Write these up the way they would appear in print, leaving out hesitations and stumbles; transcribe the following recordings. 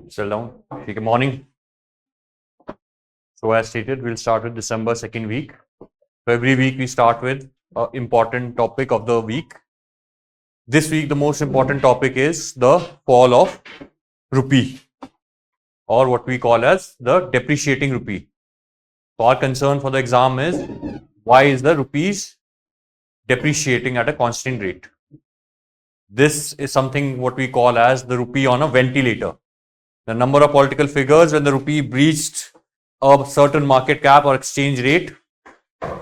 Settle down. Good morning. So as stated, we'll start with December second week. So every week we start with an important topic of the week. This week the most important topic is the fall of rupee, or what we call as the depreciating rupee. So our concern for the exam is, why is the rupees depreciating at a constant rate? This is something what we call as the rupee on a ventilator. The number of political figures when the rupee breached a certain market cap or exchange rate,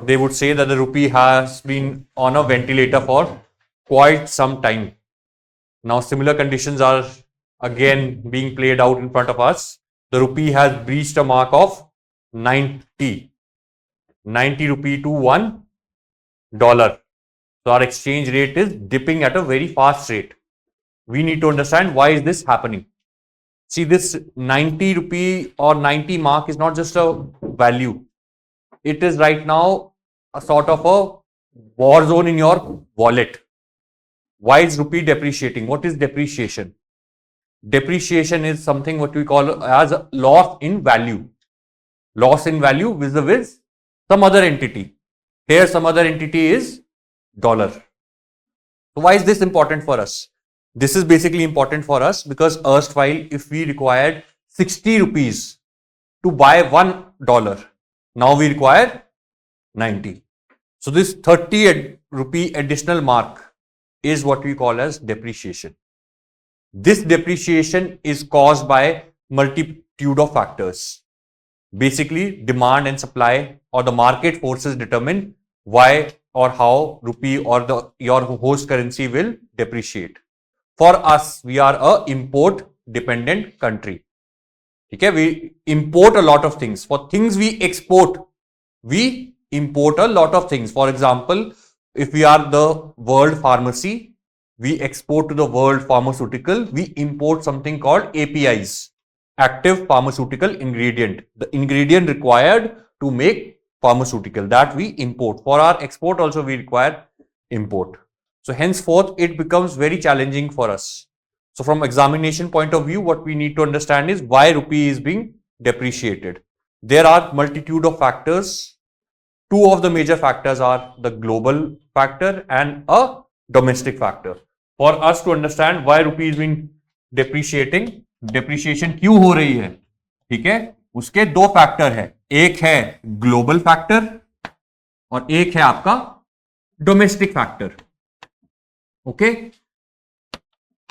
they would say that the rupee has been on a ventilator for quite some time. Now similar conditions are again being played out in front of us. The rupee has breached a mark of 90 rupee to $1. So our exchange rate is dipping at a very fast rate. We need to understand why is this happening. See, this 90 rupee or 90 mark is not just a value. It is right now a sort of a war zone in your wallet. Why is rupee depreciating? What is depreciation? Depreciation is something what we call as a loss in value. Loss in value vis-a-vis some other entity. Here some other entity is dollar. So why is this important for us? This is basically important for us because erstwhile if we required 60 rupees to buy $1, now we require 90. So this 30 rupee additional mark is what we call as depreciation. This depreciation is caused by multitude of factors. Basically, demand and supply or the market forces determine why or how rupee or your host currency will depreciate. For us, we are a import dependent country. Okay, we import a lot of things. For things we export, we import a lot of things. For example, if we are the world pharmacy, we export to the world pharmaceutical, we import something called APIs, active pharmaceutical ingredient, the ingredient required to make pharmaceutical, that we import. For our export also we require import. So henceforth it becomes very challenging for us. So from examination point of view, what we need to understand is why rupee is being depreciated. There are multitude of factors. Two of the major factors are the global factor and a domestic factor. For us to understand why rupee is being depreciating, depreciation क्यों हो रही है, ठीक है, उसके दो factor है. एक है ग्लोबल फैक्टर और एक है आपका domestic factor. Okay,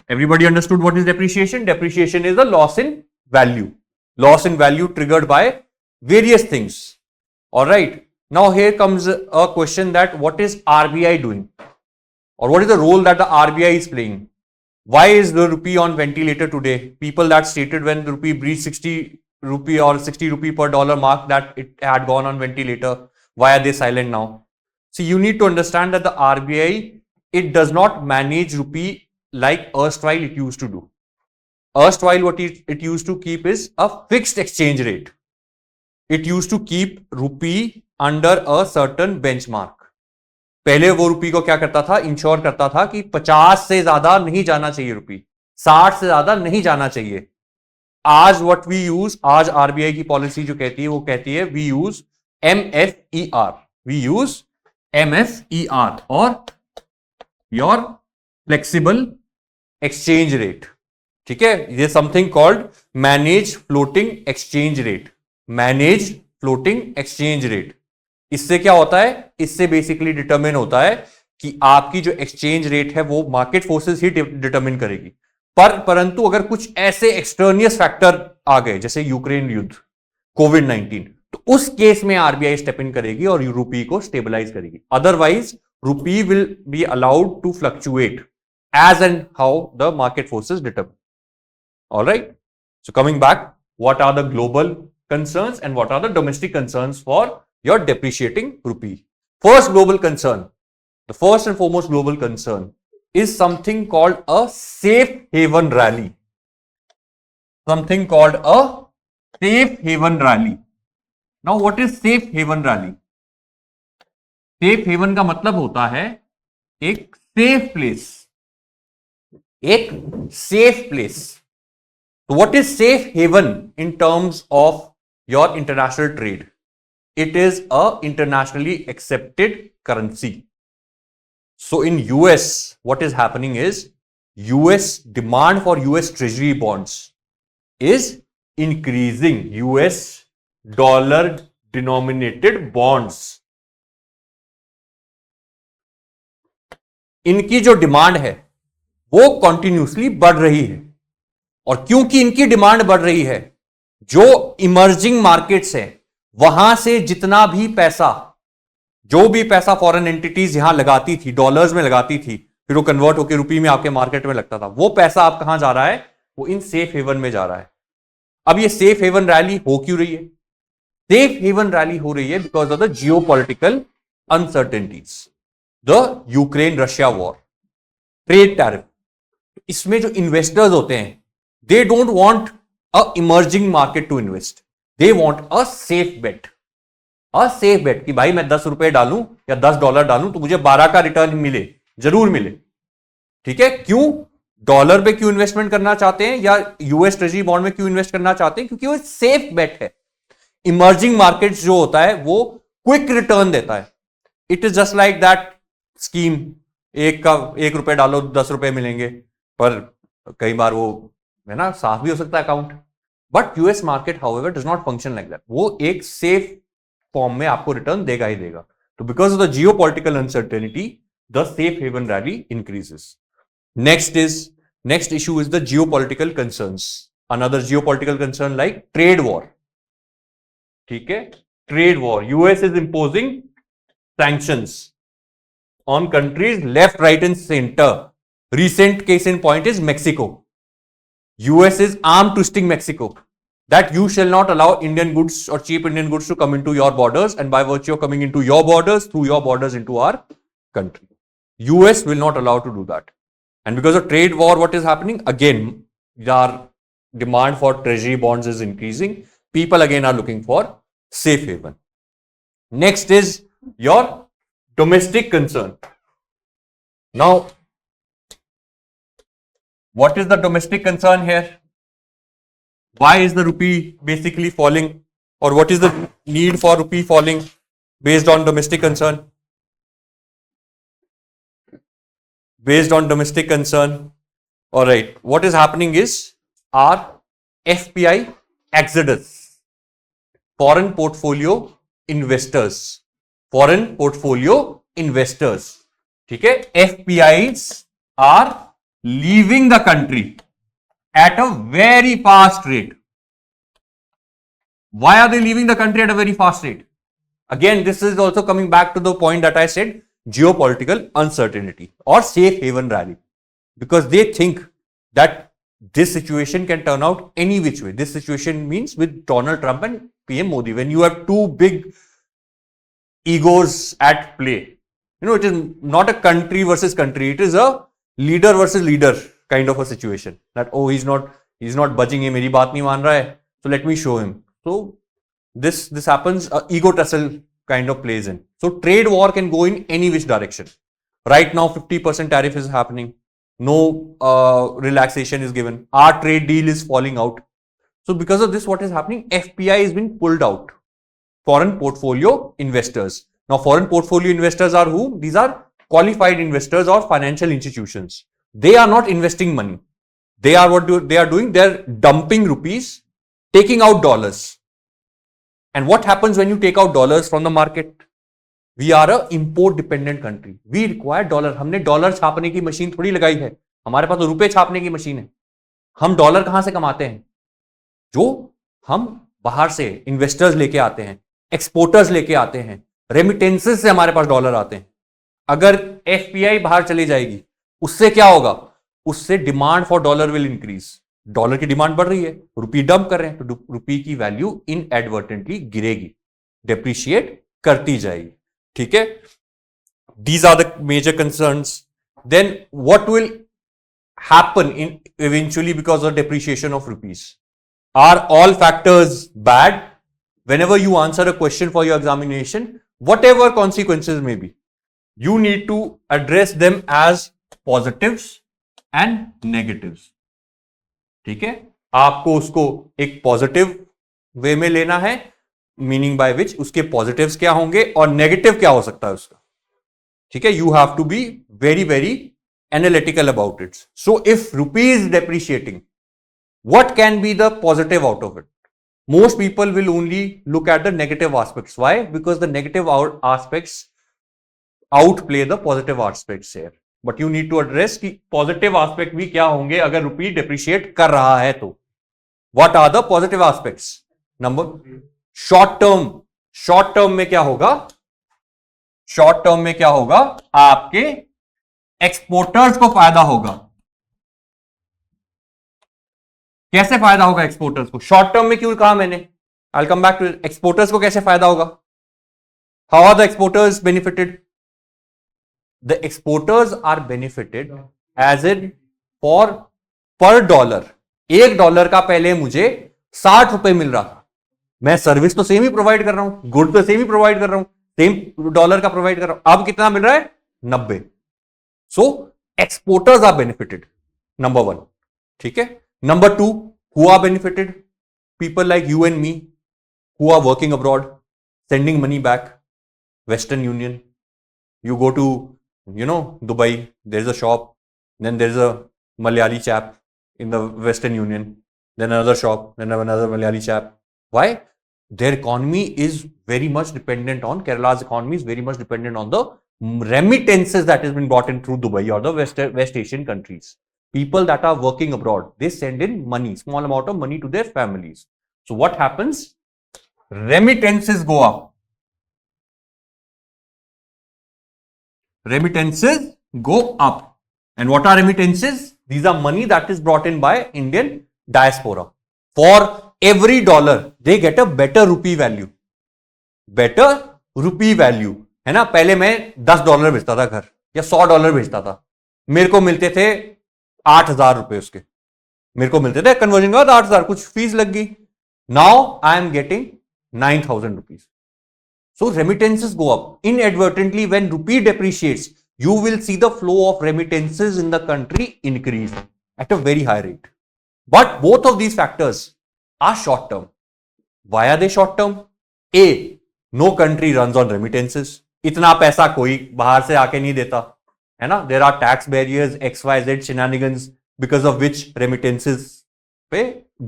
everybody understood what is depreciation? Depreciation is a loss in value. Loss in value triggered by various things. All right. Now here comes a question that what is RBI doing? Or what is the role that the RBI is playing? Why is the rupee on ventilator today? People that stated when the rupee breached 60 rupee or 60 rupee per dollar mark that it had gone on ventilator. Why are they silent now? So you need to understand that the RBI, it does not manage rupee like erstwhile it used to do. Erstwhile what it used to keep is a fixed exchange rate. It used to keep rupee under a certain benchmark. पहले वो रुपी को क्या करता था, ensure करता था कि 50 से ज्यादा नहीं जाना चाहिए रुपी, 60 से ज्यादा नहीं जाना चाहिए. आज व्हाट वी यूज, आज आरबीआई की पॉलिसी जो कहती है वो कहती है we use MFER, we use MFER और योर फ्लेक्सिबल एक्सचेंज रेट. ठीक है, ये something called manage floating exchange rate. Manage floating exchange rate. इससे क्या होता है, इससे बेसिकली डिटरमिन होता है कि आपकी जो एक्सचेंज रेट है वो मार्केट फोर्सेस ही डिटरमिन करेगी. परंतु अगर कुछ ऐसे एक्सटर्नियस फैक्टर आ गए जैसे यूक्रेन युद्ध, कोविड-19, तो उस केस में आरबीआई स्टेप इन करेगी और रूपी को स्टेबलाइज करेगी. Otherwise rupee will be allowed to fluctuate as and how the market forces determine. All right. So coming back, what are the global concerns and what are the domestic concerns for your depreciating rupee? First global concern, the first and foremost global concern is something called a safe haven rally. Something called a safe haven rally. Now what is safe haven rally? Safe haven का मतलब होता है एक safe place, एक safe place. So what is safe haven in terms of your international trade? It is a internationally accepted currency. So in US, what is happening is US demand for US treasury bonds is increasing. US dollar denominated bonds, इनकी जो demand है वो continuously बढ़ रही है। और क्योंकि इनकी डिमांड बढ़ रही है, जो इमर्जिंग मार्केट्स है वहां से जितना भी पैसा, जो भी पैसा फॉरेन एंटिटीज यहां लगाती थी, डॉलर्स में लगाती थी, फिर वो कन्वर्ट होकर रुपी में आपके मार्केट में लगता था, वो पैसा अब कहां जा रहा है? वो इन सेफ हेवन में जा रहा है। अब ये सेफ हेवन रैली हो क्यों रही है? सेफ हेवन रैली हो रही है because of the geopolitical uncertainties, the Ukraine Russia war, trade tariff. इसमें जो इन्वेस्टर्स होते हैं, they don't want a emerging market to invest, they want a safe bet. A safe bet कि भाई मैं 10 रुपए डालूं या $10 डालूं तो मुझे 12 का रिटर्न मिले, जरूर मिले। ठीक है? क्यों? डॉलर पे क्यों इन्वेस्टमेंट करना चाहते हैं या यूएस ट्रेजरी बॉन्ड में क्यों इन्वेस्ट करना चाहते हैं? क्योंकि वो सेफ बेट है। इमर्जिंग मार्केट्स जो होता है वो क्विक रिटर्न देता है। It is just like that scheme, एक रुपए डालो 10 रुपए मिलेंगे, पर कई बार वो है ना साफ भी हो सकता है account. But US market however does not function like that, वो एक सेफ फॉर्म में आपको रिटर्न देगा ही देगा। तो because of the geopolitical uncertainty, the safe haven rally increases. Next issue is the geopolitical concerns. Another geopolitical concern like trade war. ठीक है? Trade war. US is imposing sanctions on countries left, right, and center. Recent case in point is Mexico. US is arm twisting Mexico that you shall not allow Indian goods or cheap Indian goods to come into your borders, and by virtue of coming into your borders, through your borders into our country. US will not allow to do that. And because of trade war, what is happening? Again, our demand for treasury bonds is increasing. People again are looking for safe haven. Next is your domestic concern. Now, what is the domestic concern here? Why is the rupee basically falling? Or what is the need for rupee falling based on domestic concern? Based on domestic concern, all right, what is happening is our FPI exodus, foreign portfolio investors, ठीक है? FPIs are leaving the country at a very fast rate. Why are they leaving the country at a very fast rate? Again, this is also coming back to the point that I said, geopolitical uncertainty or safe haven rally, because they think that this situation can turn out any which way. This situation means with Donald Trump and PM Modi, when you have two big egos at play, you know, it is not a country versus country, it is a leader versus leader kind of a situation, that oh, he's not budging, ye meri baat nahi maan raha hai, so let me show him. So this happens, ego tussle kind of plays in. So trade war can go in any which direction. Right now 50% tariff is happening, no relaxation is given, our trade deal is falling out. So because of this, what is happening? FPI is being pulled out, foreign portfolio investors. Now foreign portfolio investors are who? These are qualified investors or financial institutions. They are not investing money, they are they are doing? They're dumping rupees, taking out dollars. And what happens when you take out dollars from the market? We are a import dependent country. We require dollar. हमने dollar छापने की machine थोड़ी लगाई है, हमारे पास तो रुपए छापने की मशीन है। हम डॉलर कहां से कमाते हैं? जो हम बाहर से इन्वेस्टर्स लेके आते हैं, एक्सपोर्टर्स लेके आते हैं, रेमिटेंसेस से हमारे पास डॉलर आते हैं। अगर एफपीआई बाहर चली जाएगी, उससे क्या होगा? उससे demand for dollar will increase. Dollar की डिमांड बढ़ रही है, रुपी डंप कर रहे हैं, तो रुपी की वैल्यू इनएडवर्टेंटली गिरेगी, डेप्रिशिएट करती जाएगी। ठीक है? These are the major concerns. Then what will happen in eventually because of depreciation of rupees? Are all factors bad? Whenever you answer a question for your examination, whatever consequences may be, you need to address them as positives and negatives. ठीक है? आपको उसको एक positive way में लेना है, meaning by which उसके positives क्या होंगे और नेगेटिव क्या हो सकता है उसका, ठीक है. You have to be very very analytical about it. So if rupee is depreciating, what can be the positive out of it? Most people will only look at the negative aspects. Why? Because the negative aspects outplay the positive aspects here. But you need to address कि positive aspect भी क्या होंगे अगर रुपी depreciate कर रहा है तो. What are the positive aspects? Number short term में क्या होगा? Short term में क्या होगा? आपके exporters को फायदा होगा. कैसे फायदा होगा एक्सपोर्टर्स को? शॉर्ट टर्म में क्यों कहा मैंने? I will come back to exporters को कैसे फायदा होगा. How are the exporters benefited? The exporters are benefited as in for per dollar. $1 का पहले मुझे 60 रुपए मिल रहा था. मैं सर्विस तो सेम ही प्रोवाइड कर रहा हूं, गुड तो सेम ही प्रोवाइड कर रहा हूं, सेम डॉलर का प्रोवाइड कर रहा हूं. अब कितना मिल रहा है? 90. सो एक्सपोर्टर्स आर बेनिफिटेड, नंबर 1. ठीक है. Number 2, who are benefited? People like you and me who are working abroad, sending money back. Western Union. You go to, Dubai, there's a shop, then there's a Malayali chap in the Western Union, then another shop, then another Malayali chap. Why? Their economy is very much dependent on, Kerala's economy is very much dependent on the remittances that has been brought in through Dubai or the West Asian countries. People that are working abroad, they send in money, small amount of money to their families. So what happens? Remittances go up. Remittances go up. And what are remittances? These are money that is brought in by Indian diaspora. For every dollar, they get a better rupee value. Better rupee value. है ना? पहले मैं $10 भेजता था घर या $100 भेजता था. मेरे को मिलते थे 8,000 रुपए उसके. मेरे को मिलते थे कन्वर्जन के बाद 8,000, कुछ फीस लग गई. Now I am getting 9,000 rupees. So remittances go up. Inadvertently when rupee depreciates, you will see the flow of remittances in the country increase at a very high rate. But both of these factors are short term. Why are they short term? A, no country runs on remittances. इतना पैसा कोई बाहर से आके नहीं देता, है ना? There are tax barriers, XYZ shenanigans because of which remittances पे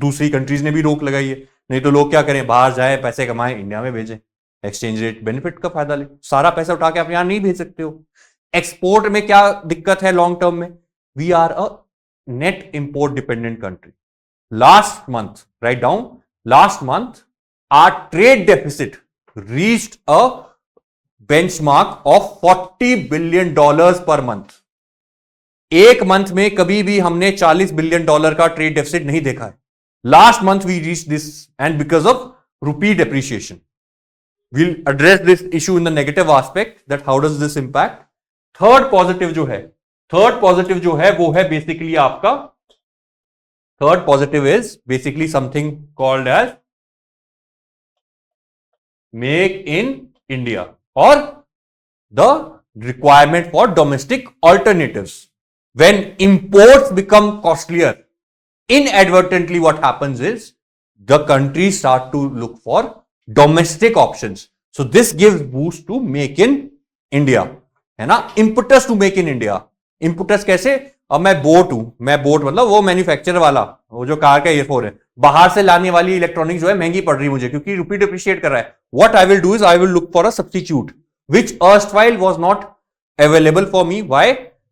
दूसरी कंट्रीज ने भी रोक लगाई है. नहीं तो लोग क्या करें, बाहर जाए, पैसे कमाएं, इंडिया में भेजें, एक्सचेंज रेट बेनिफिट का फायदा ले. सारा पैसा उठा के आप यहां नहीं भेज सकते हो. एक्सपोर्ट में क्या दिक्कत है लॉन्ग टर्म में? We are a net import dependent country. Last month, right down, last month our trade deficit reached a benchmark of $40 billion per month. एक मंथ में कभी भी हमने $40 बिलियन का ट्रेड डेफिसिट नहीं देखा है. Last month we reach this end because of rupee depreciation. we'll address this issue in the negative aspect, that how does this impact. Third positive जो है वो है बेसिकली आपका, third positive is basically something called as make in India और the requirement for domestic alternatives. When imports become costlier, inadvertently what happens is the countries start to look for domestic options. So this gives boost to make in India, है ना? impetus to make in India. impetus कैसे? अब मैं boat मतलब वो manufacturer वाला, वो जो कार का एयरफोन है, बाहर से लाने वाली इलेक्ट्रॉनिक्स जो है महंगी पड़ रही है मुझे क्योंकि रुपी डिप्रिशिएट कर रहा है. What I will do is I will look for a substitute which erstwhile was not available for me. Why?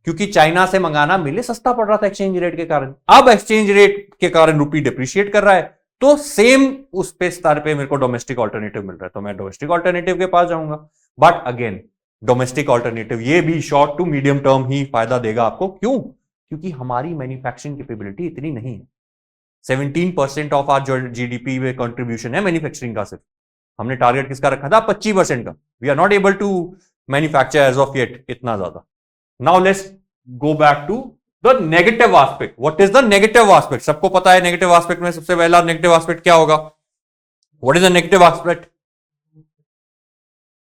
क्योंकि चाइना से मंगाना मेरे सस्ता पड़ रहा था एक्सचेंज रेट के कारण. अब एक्सचेंज रेट के कारण रुपी डिप्रिशिएट कर रहा है, तो सेम उस पे स्तर पे मेरे को डोमेस्टिक ऑल्टरनेटिव मिल रहा है, तो मैं डोमेस्टिक ऑल्टरनेटिव के पास जाऊंगा. बट अगेन डोमेस्टिक ऑल्टरनेटिव ये भी शॉर्ट टू मीडियम टर्म ही फायदा देगा आपको. क्यों? क्योंकि हमारी मैन्युफैक्चरिंग कैपेबिलिटी इतनी नहीं है. 17% ऑफ आवर जीडीपी में कंट्रीब्यूशन है मैन्युफैक्चरिंग का. सिर्फ हमने टारगेट किसका रखा था? 25% का. We are not able to manufacture as of yet इतना ज्यादा. Now let's go back to the negative aspect. What is the negative aspect? सबको पता है negative aspect में सबसे पहला negative aspect क्या होगा? What is the negative aspect?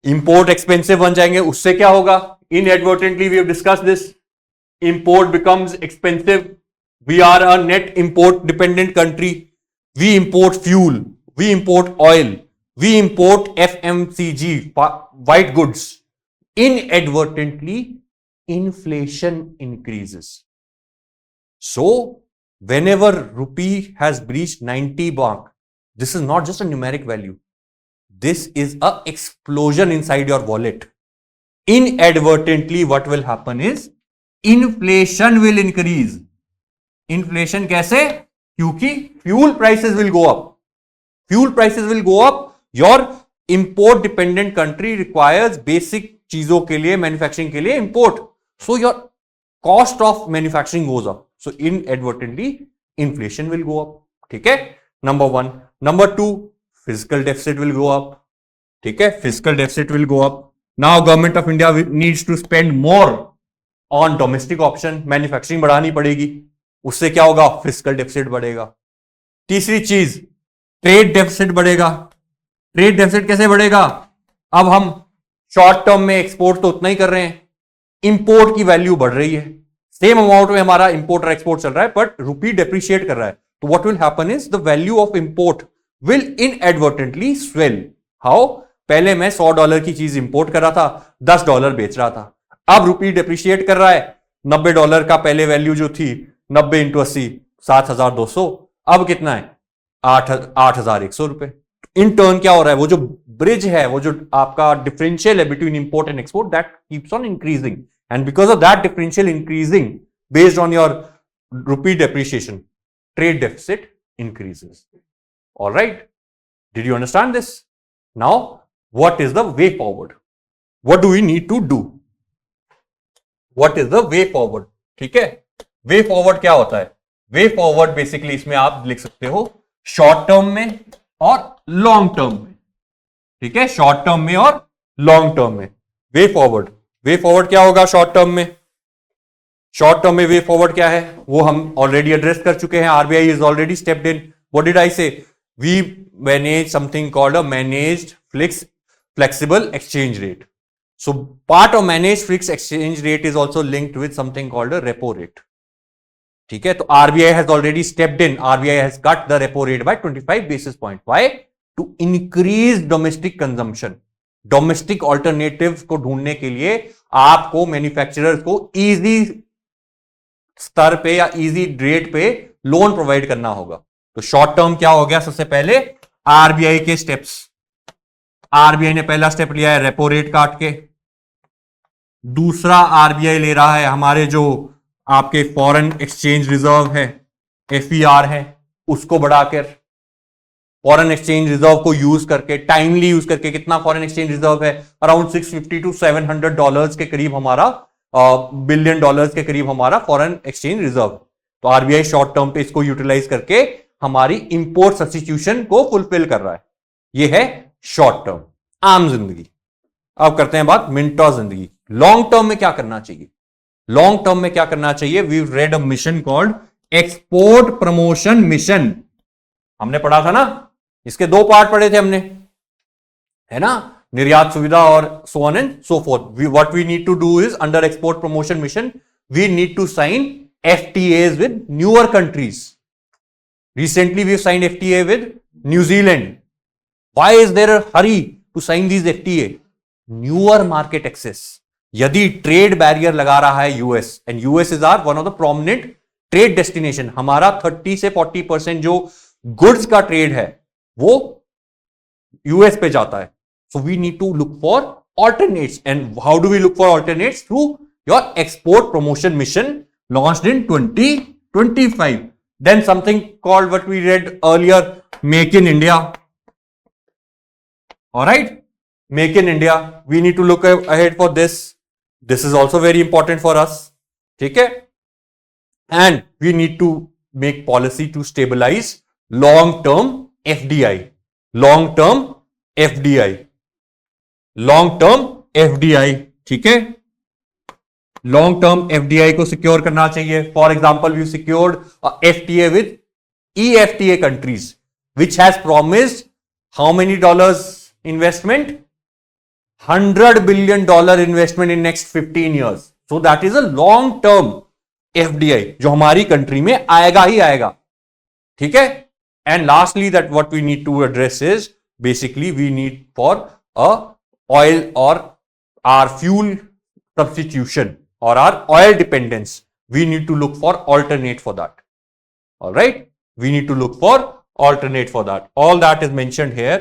Import expensive बन जाएंगे, उससे क्या होगा? Inadvertently we have discussed this. Import becomes expensive. We are a net import dependent country. We import fuel. We import oil. We import FMCG, white goods. Inadvertently, inflation increases. So, whenever rupee has breached 90 mark, this is not just a numeric value. This is an explosion inside your wallet. Inadvertently, what will happen is inflation will increase. Inflation कैसे? क्योंकि fuel prices will go up. Fuel prices will go up. Your import dependent country requires basic चीजों के लिए, manufacturing के लिए import. So your cost of manufacturing goes up. So inadvertently inflation will go up. ठीक है? Number one. Number two, fiscal deficit will go up. ठीक है? Fiscal deficit will go up. Now government of India needs to spend more on domestic option. Manufacturing बढ़ानी पड़ेगी. उससे क्या होगा? Fiscal deficit बढ़ेगा. तीसरी चीज, ट्रेड डेफिसिट बढ़ेगा. ट्रेड डेफिसिट कैसे बढ़ेगा? अब हम शॉर्ट टर्म में एक्सपोर्ट तो उतना ही कर रहे हैं, इंपोर्ट की वैल्यू बढ़ रही है. सेम अमाउंट में हमारा इंपोर्ट और एक्सपोर्ट चल रहा है, बट रुपी डेप्रिशिएट कर रहा है. तो what will happen is the value of import will inadvertently swell. How? पहले मैं $100 की चीज इंपोर्ट कर रहा था, $10 बेच रहा था. अब रुपी डेप्रिशिएट कर रहा है. $90 का पहले वैल्यू जो थी 90 इंटू 80 7,200. अब कितना है? 8,100 रुपए. इन टर्न क्या हो रहा है? वो जो ब्रिज है, वो जो आपका डिफरेंशियल है between import and export, that keeps on increasing. And because of that differential increasing based on your rupee depreciation, trade deficit increases. Alright, did you understand this? Now what is the way forward? What do we need to do? What is the way forward? ठीक है, way forward क्या होता है? Way forward basically इसमें आप लिख सकते हो शॉर्ट टर्म में और लॉन्ग टर्म में. ठीक है, शॉर्ट टर्म में और लॉन्ग टर्म में वे फॉरवर्ड. वे फॉरवर्ड क्या होगा शॉर्ट टर्म में? शॉर्ट टर्म में वे फॉरवर्ड क्या है वो हम ऑलरेडी एड्रेस कर चुके हैं. RBI is already stepped in. What did I say? We manage something called a managed flexible exchange rate. So part of managed fixed exchange rate is also linked with something called a repo rate. ठीक है, तो RBI has already stepped in. RBI has cut the repo rate by 25 basis point. Why? To increase domestic consumption. Domestic alternative को ढूंढने के लिए आपको manufacturers को easy स्तर पे या इजी रेट पे लोन प्रोवाइड करना होगा. तो शॉर्ट टर्म क्या हो गया? सबसे पहले आरबीआई के स्टेप्स. आरबीआई ने पहला स्टेप लिया है रेपो रेट काट के. दूसरा आरबीआई ले रहा है हमारे जो आपके फॉरेन एक्सचेंज रिजर्व है, एफईआर है, उसको बढ़ाकर. फॉरेन एक्सचेंज रिजर्व को यूज करके, टाइमली यूज करके, कितना फॉरेन एक्सचेंज रिजर्व है? अराउंड $650 to $700 के करीब हमारा, बिलियन डॉलर्स के करीब हमारा फॉरेन एक्सचेंज रिजर्व. तो आरबीआई शॉर्ट टर्म पे इसको यूटिलाइज करके हमारी इंपोर्ट सब्स्टिट्यूशन को फुलफिल कर रहा है. ये है शॉर्ट टर्म, आम जिंदगी. अब करते हैं बात मिनटो जिंदगी. लॉन्ग टर्म में क्या करना चाहिए? लॉन्ग टर्म में क्या करना चाहिए? We read a mission called export promotion mission. हमने पढ़ा था ना, इसके 2 पार्ट पढ़े थे हमने, है ना, निर्यात सुविधा और so on and so forth. What we need to do is under export promotion mission, we need to sign FTAs with newer countries. Recently, we signed FTA with New Zealand. Why is there a hurry to sign these FTA? Newer market access. यदि trade barrier लगा रहा है US, and US is our one of the prominent trade destination. हमारा 30 से 40% जो goods का trade है वो यूएस पे जाता है. So we need to look for alternates. And how do we look for alternates? Through your export promotion mission launched in 2025. Then something called what we read earlier, make in India. Alright, make in India. We need to look ahead for this. This is also very important for us. ठीक है? And we need to make policy to stabilize long-term FDI. Long-term FDI. Long-term FDI. ठीक है? Long-term FDI को secure करना चाहिए. For example, we secured a FTA with EFTA countries, which has promised how many dollars investment? $100 billion investment in next 15 years. So that is a long term FDI जो हमारी country में आएगा ही आएगा, ठीक है। And lastly that what we need to address is basically we need for a oil और our fuel substitution or our oil dependence. We need to look for alternate for that. All right. We need to look for alternate for that. All that is mentioned here.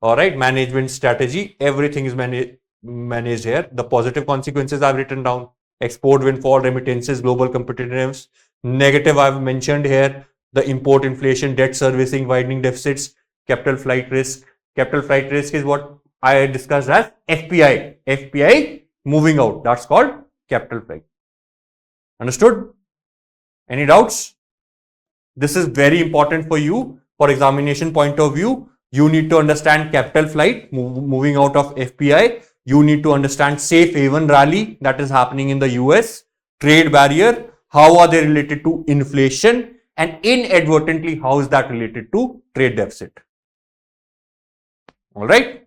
All right. Management strategy. Everything is managed here. The positive consequences I've written down. Export windfall, remittances, global competitiveness. Negative I've mentioned here. The import inflation, debt servicing, widening deficits, capital flight risk. Capital flight risk is what I discussed as FPI. FPI moving out. That's called capital flight. Understood? Any doubts? This is very important for you for examination point of view. You need to understand capital flight moving out of FPI. You need to understand safe haven rally that is happening in the US, trade barrier, how are they related to inflation, and inadvertently how is that related to trade deficit. All right.